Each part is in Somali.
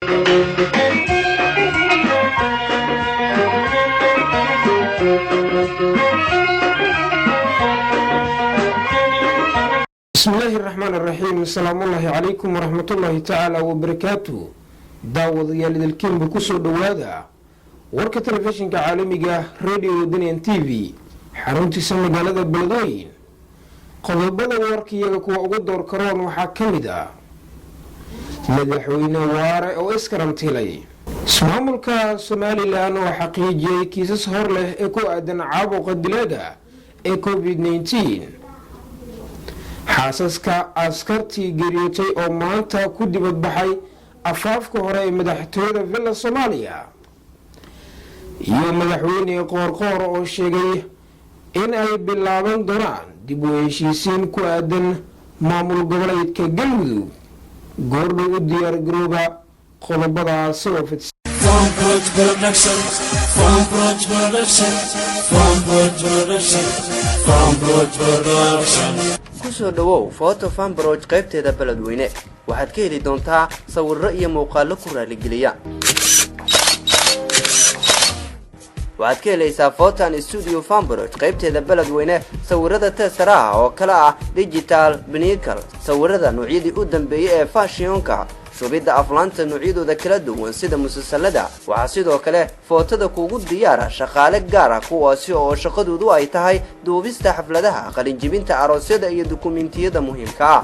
بسم الله الرحمن الرحيم. السلام الله عليكم ورحمة الله تعالى وبركاته. داود يالد الكيم بكسر دوادا ورك تلفزيون كعالمي راديو دنيا تي في حرونتي سمى جالد البلدين قضبضا وركي يكو أقدر كرون وحاكمدا مدحوين وارع وإسكرم تيلي سماملكا سومالي لانو حقيقي كيسس هور له إكو أدن عابو قدلادا إكو COVID-19 xaasaska askartii geeriyootay oo maanta ku dibad baxay afaafka hore ee madaxtooyada villa Soomaaliya iyo madaxweyne qoorqoor oo sheegay in ay bilaaban doonaan dib u heshiisiin ku aadan maamul goboleedka Galmudug goordhow u diyaar garooba qodobadaas oo fidsan kusoo dhawow photo fanbroj qaybteeda beledweyne waxaad ka heli doontaa sawirro iyo muuqaallo ku raaligeliya waxaad ka helaysaa photon studio fanbroj qaybteeda beledweyne sawirrada teesaraha oo kala ah digital binical sawirrada noocyadii u dambeeyay ee fashionka shubidda aflaanta noocyadooda kala duwan sida musalsalada waxaa sidoo kale footada kuugu diyaara shaqaale gaar ah kuwaasi oo shaqadoodu ay tahay duubista xafladaha qalinjibinta aroosyada iyo dukumentiyada muhiimka ah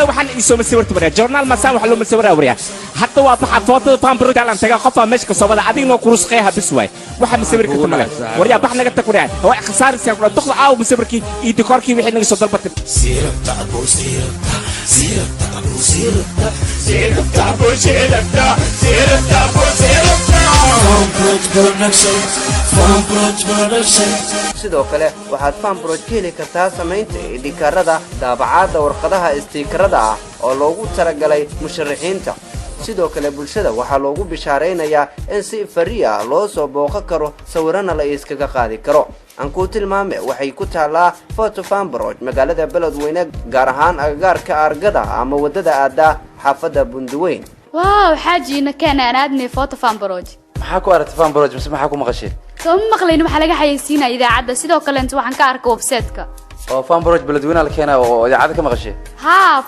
waxaan isoo masawirta wariya journal masaan waxa loo masawira wariya hatta waa waxa footada fanbroj aan taga qof meesha ka soo wada adigna kurus qeeha bisway waxa masawirka ka male wariya bax naga taquriya waa khasaarisi ku doqda aaw masawirki iyo dekorkii wixii naga soo dalbatay sirta abu sirta sidoo kale waxaad fanbroj ka heli kartaa samaynta idhikarada daabacaadda warqadaha istiikarada ah oo loogu talagalay musharaxiinta sidoo kale bulshada waxaa loogu bishaaraynayaa in si fariya loo soo booqan karo sawirana la iskaga qaadi karo aan ku tilmaame waxay ku taalaa photo fanbroj magaalada beledweyne gaar ahaan agagaarka argada ama wadada aada xaafada bunduweyn waaw xaajiina kana aadnay photo fanbroj maxaa ku aragtay fanbroj mise maxaa ku maqashay soo maqlayn waxa laga xayeysiinaa idaacada sidoo kale inta waxaan ka arkay website-ka oo fanbroj beledweyne la keenay oo idaacada ka maqashay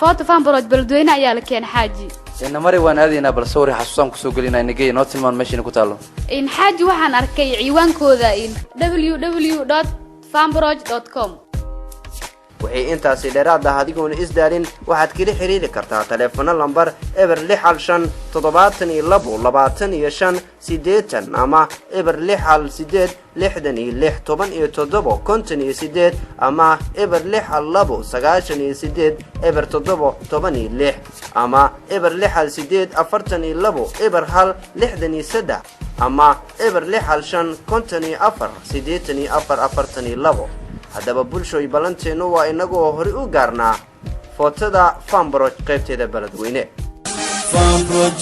photo fanbroj beledweyne ayaa la keenay xaaji in mari waan aadayna bal sawir xasuusan ku soo gelinaa inagay noo tilmaan meesha ku taalo in xaaji waxaan arkay ciwaankooda in www.fanbroj.com waxay intaasi dheeraad ah adigoon isdaalin waxaad kala xiriiri kartaa telefoon lambar eber 6 5 ama eber 6 ama eber 6 eber 7 ama eber 6 eber 1 ama eber 6 haddaba bulshooy balanteenu waa inagu oo hore u gaarnaa footada fanbroj qaybteeda beledweyne fanbroj